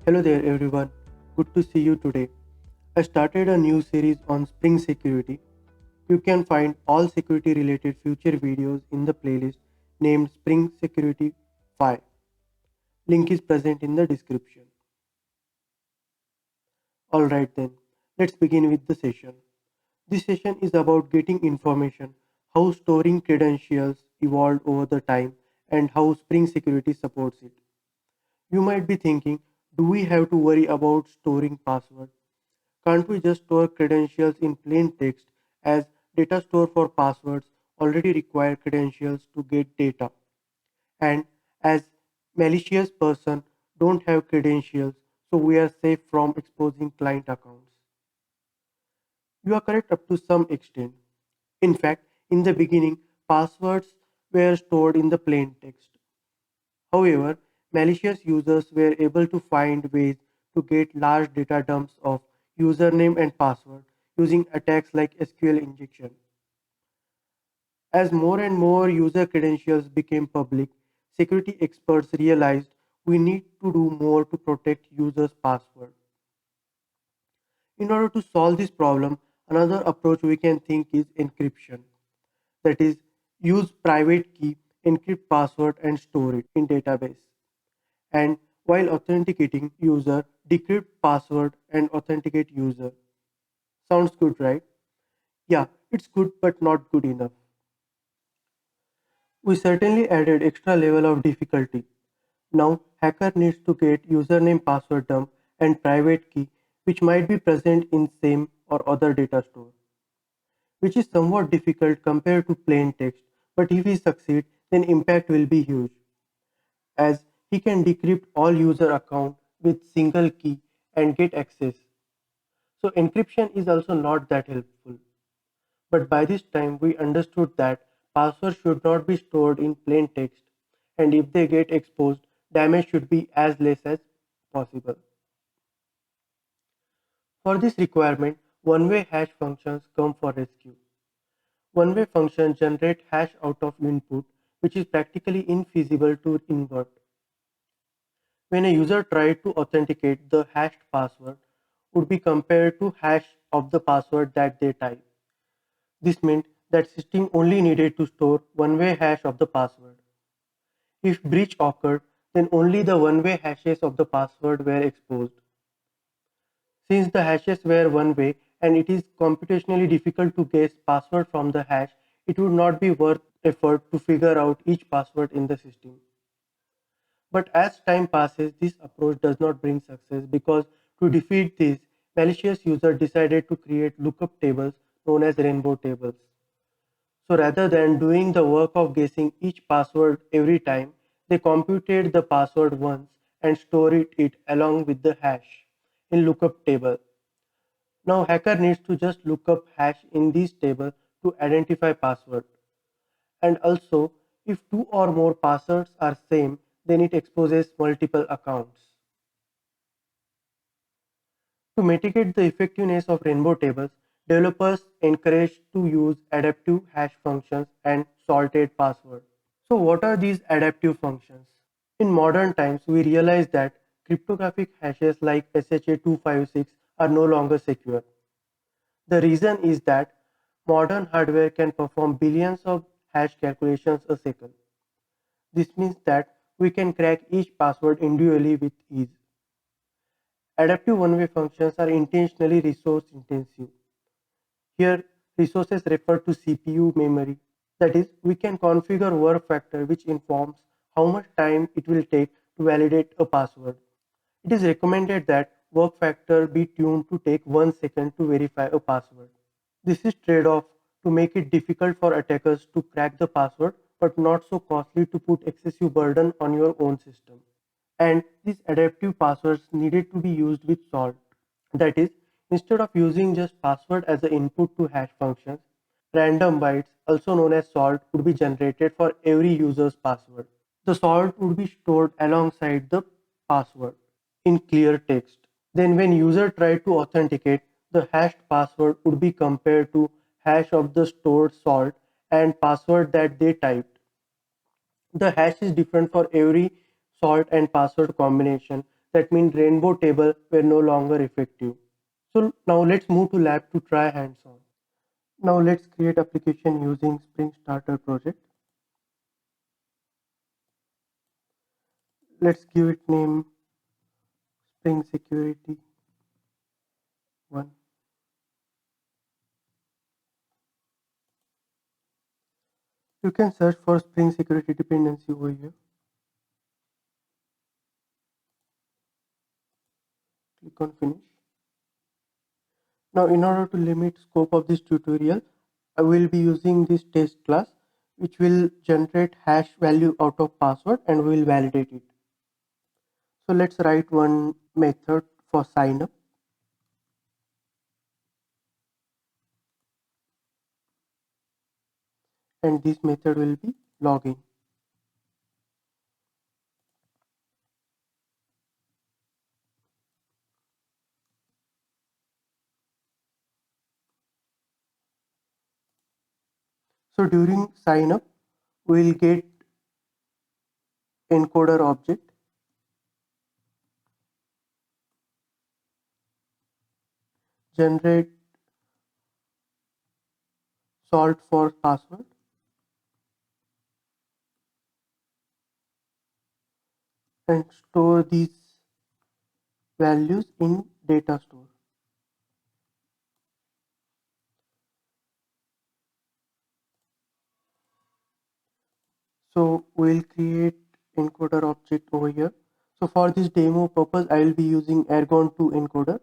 Hello there everyone, good to see you today. I started a new series on Spring Security. You can find all security related future videos in the playlist named Spring Security 5. Link is present in the description. Alright then, let's begin with the session. This session is about getting information, how storing credentials evolved over the time, and how Spring Security supports it. You might be thinking, do we have to worry about storing passwords? Can't we just store credentials in plain text as data store for passwords already require credentials to get data? And as malicious person don't have credentials, so we are safe from exposing client accounts. You are correct up to some extent. In fact, in the beginning, passwords were stored in the plain text. However, malicious users were able to find ways to get large data dumps of username and password using attacks like SQL injection. As more and more user credentials became public, security experts realized we need to do more to protect users' password. In order to solve this problem, another approach we can think is encryption. That is, use private key, encrypt password and store it in database. And while authenticating user, decrypt password and authenticate user. Sounds good, right? Yeah, it's good but not good enough. We certainly added extra level of difficulty. Now hacker needs to get username password dump and private key which might be present in same or other data store, which is somewhat difficult compared to plain text, but if he succeeds then impact will be huge as he can decrypt all user account with single key and get access. So encryption is also not that helpful. But by this time we understood that passwords should not be stored in plain text and if they get exposed, damage should be as less as possible. For this requirement, one-way hash functions come for rescue. One-way functions generate hash out of input, which is practically infeasible to invert. When a user tried to authenticate, the hashed password would be compared to hash of the password that they type. This meant that system only needed to store one-way hash of the password. If breach occurred, then only the one-way hashes of the password were exposed. Since the hashes were one-way and it is computationally difficult to guess password from the hash, it would not be worth effort to figure out each password in the system. But as time passes, this approach does not bring success because to defeat this, malicious user decided to create lookup tables known as rainbow tables. So rather than doing the work of guessing each password every time, they computed the password once and stored it along with the hash in lookup table. Now hacker needs to just look up hash in this table to identify password. And also, if two or more passwords are same, then it exposes multiple accounts. To mitigate the effectiveness of rainbow tables, developers encourage to use adaptive hash functions and salted password. So what are these adaptive functions? In modern times, we realize that cryptographic hashes like SHA-256 are no longer secure. The reason is that modern hardware can perform billions of hash calculations a second. This means that we can crack each password individually with ease. Adaptive one-way functions are intentionally resource intensive. Here, resources refer to CPU memory. That is, we can configure work factor which informs how much time it will take to validate a password. It is recommended that work factor be tuned to take 1 second to verify a password. This is trade-off to make it difficult for attackers to crack the password but not so costly to put excessive burden on your own system. And these adaptive passwords needed to be used with salt. That is, instead of using just password as an input to hash functions, random bytes, also known as salt, would be generated for every user's password. The salt would be stored alongside the password in clear text. Then when user tried to authenticate, the hashed password would be compared to hash of the stored salt and password that they typed. The hash is different for every salt and password combination. that means rainbow table were no longer effective. So now let's move to lab to try hands-on. Now let's create application using Spring Starter project. Let's give it name Spring Security 1. You can search for Spring Security dependency over here. Click on finish. Now in order to limit scope of this tutorial, I will be using this test class which will generate hash value out of password and we will validate it. So let's write one method for sign up. And this method will be login. So during sign up, we will get encoder object, generate salt for password, and store these values in data store. So we'll create encoder object over here. So for this demo purpose, I will be using Argon 2 encoder.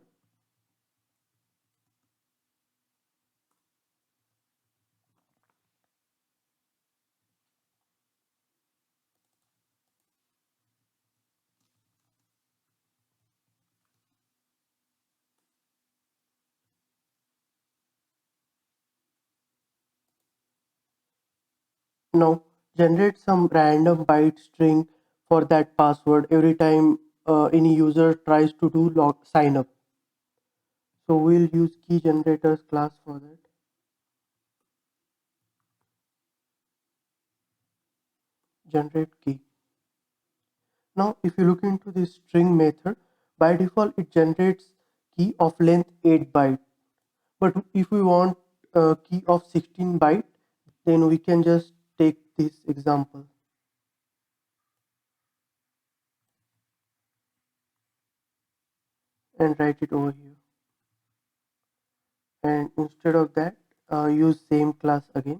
Now generate some random byte string for that password every time any user tries to do sign up. So we'll use key generators class for that. Generate key. Now if you look into this string method, by default it generates key of length 8 byte. But if we want a key of 16 byte, then we can just take this example and write it over here. And instead of that, use same class again.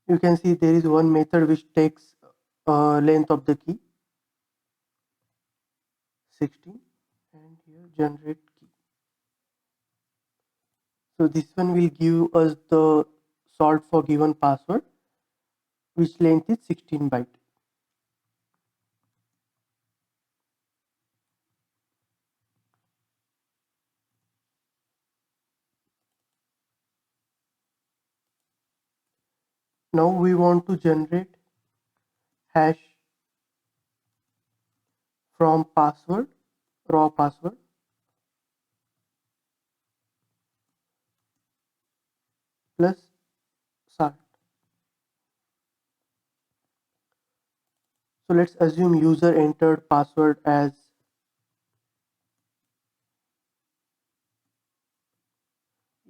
You can see there is one method which takes length of the key 16 and here generate key. So this one will give us the salt for given password which length is 16 byte. Now we want to generate hash from password, raw password, plus salt. So let's assume user entered password as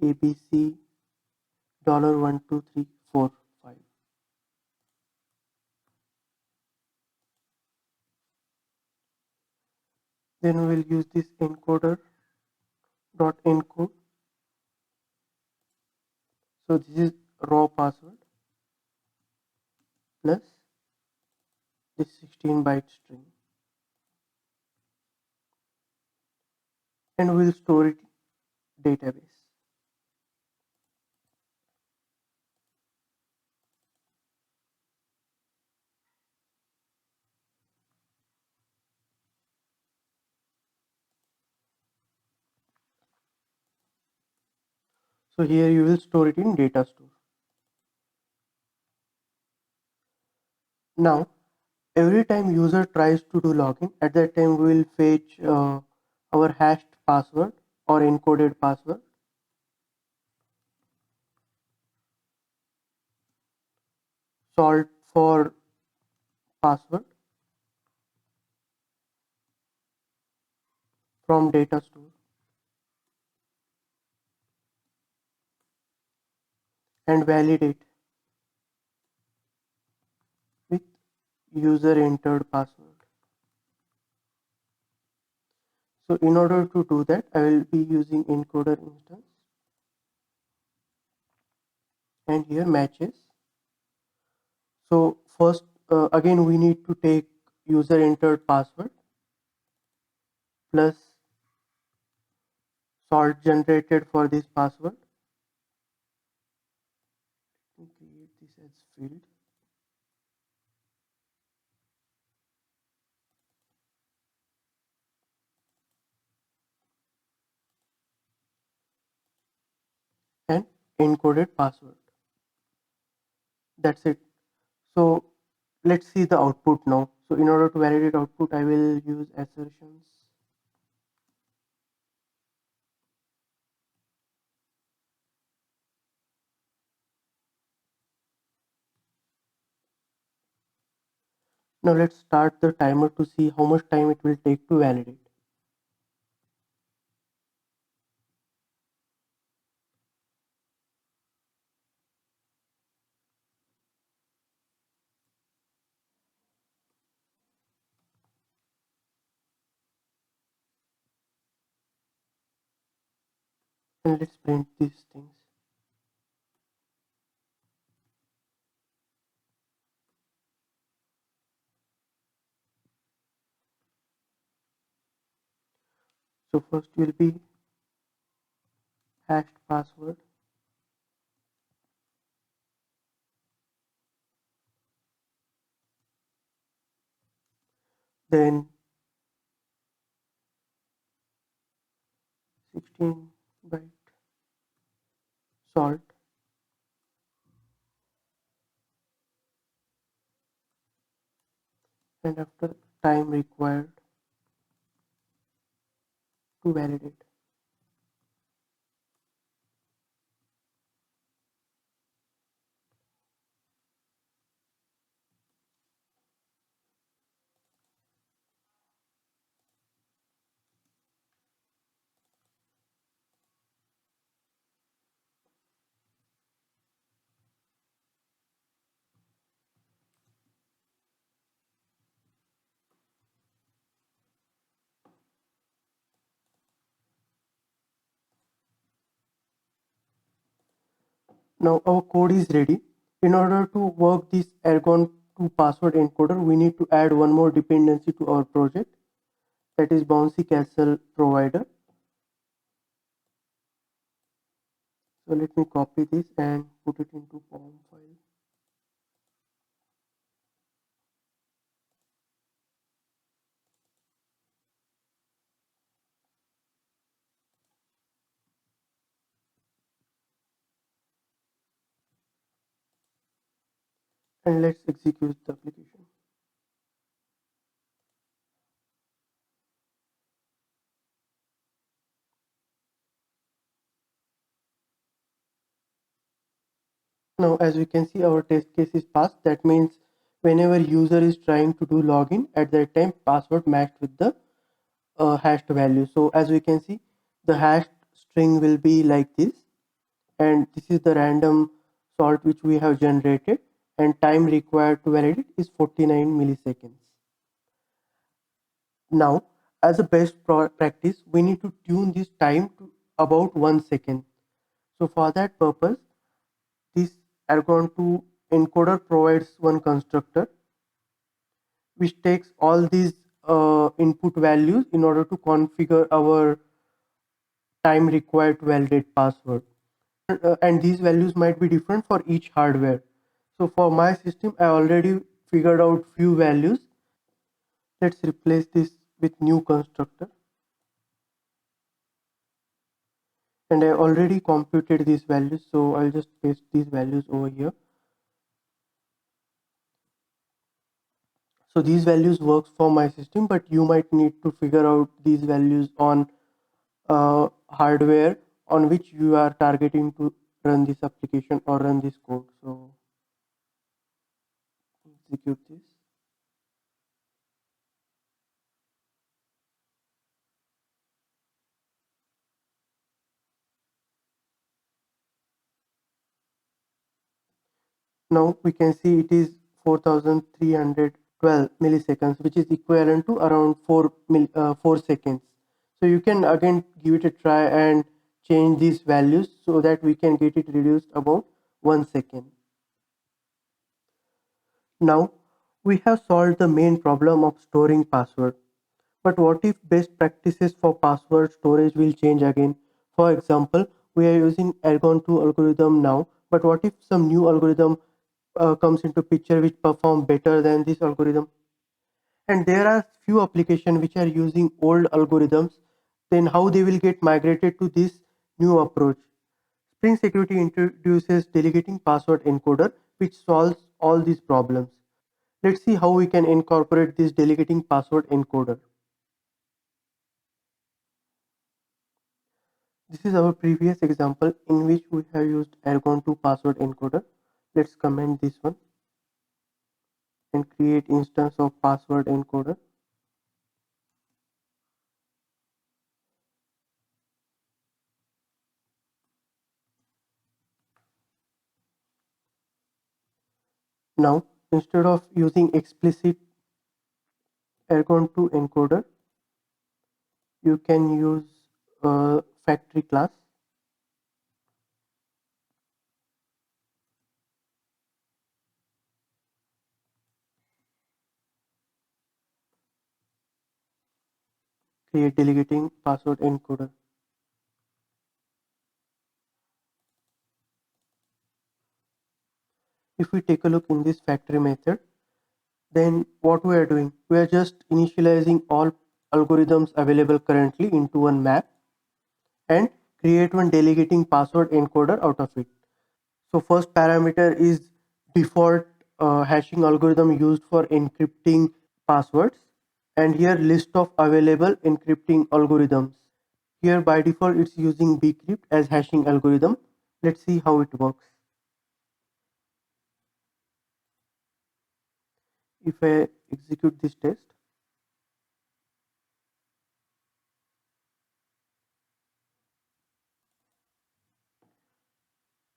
ABC $12345. Then we will use this encoder dot encode. So this is raw password plus this 16 byte string, and we will store it in database. So here you will store it in data store. Now every time user tries to do login, at that time we will fetch our hashed password or encoded password. salt for password from data store and validate with user entered password. So in order to do that, I will be using encoder instance, and here matches. So first, again we need to take user entered password plus salt generated for this password. Let me create this as field, and encoded password. That's it. So let's see the output now. So in order to validate output, I will use assertions. Now let's start the timer to see how much time it will take to validate. And let's print these things. So first will be hashed password, then 16-byte salt, and after time required to validate. Now our code is ready. In order to work this Argon 2 password encoder, we need to add one more dependency to our project, that is Bouncy Castle provider. So let me copy this and put it into POM file. And let's execute the application. Now as we can see, our test case is passed. That means whenever user is trying to do login, at that time password matched with the hashed value. So as we can see, the hashed string will be like this, and this is the random salt which we have generated, and time required to validate is 49 milliseconds. Now as a best practice, we need to tune this time to about 1 second. So for that purpose, this Argon 2 encoder provides one constructor which takes all these input values in order to configure our time required to validate password. And these values might be different for each hardware. So for my system, I already figured out few values. Let's replace this with new constructor, and I already computed these values, so I'll just paste these values over here. So these values works for my system, but you might need to figure out these values on hardware on which you are targeting to run this application or run this code. So execute this. Now we can see it is 4312 milliseconds, which is equivalent to around 4 seconds. So you can again give it a try and change these values so that we can get it reduced about 1 second. Now we have solved the main problem of storing password. But what if best practices for password storage will change again? For example, we are using Argon 2 algorithm now, but what if some new algorithm comes into picture which perform better than this algorithm? And there are few applications which are using old algorithms, then how they will get migrated to this new approach? Spring Security introduces delegating password encoder, which solves all these problems. Let's see how we can incorporate this delegating password encoder. This is our previous example in which we have used Argon 2 password encoder. Let's comment this one and create instance of password encoder. Now, instead of using explicit Argon 2 encoder, you can use a factory class. Create delegating password encoder. If we take a look in this factory method, then what we are doing, we are just initializing all algorithms available currently into one map and create one delegating password encoder out of it. So first parameter is default hashing algorithm used for encrypting passwords, and here list of available encrypting algorithms. Here by default it's using bcrypt as hashing algorithm. Let's see how it works. If I execute this test,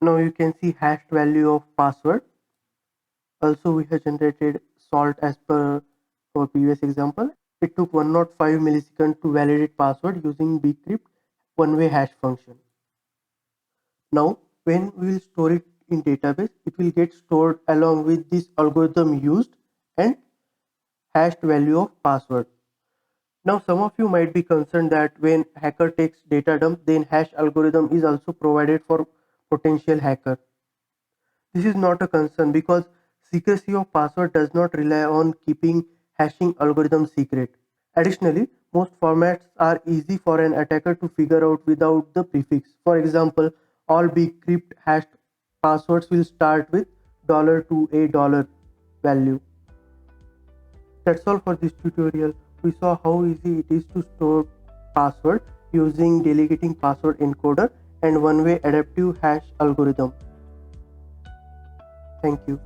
now you can see hashed value of password. Also we have generated salt as per our previous example. It took 105 milliseconds to validate password using bcrypt one-way hash function. Now when we will store it in database, it will get stored along with this algorithm used and hashed value of password. Now some of you might be concerned that when hacker takes data dump, then hash algorithm is also provided for potential hacker. This is not a concern because secrecy of password does not rely on keeping hashing algorithm secret. Additionally, most formats are easy for an attacker to figure out without the prefix. For example, all bcrypt hashed passwords will start with $to a dollar value. That's all for this tutorial. We saw how easy it is to store password using delegating password encoder and one-way adaptive hash algorithm. Thank you.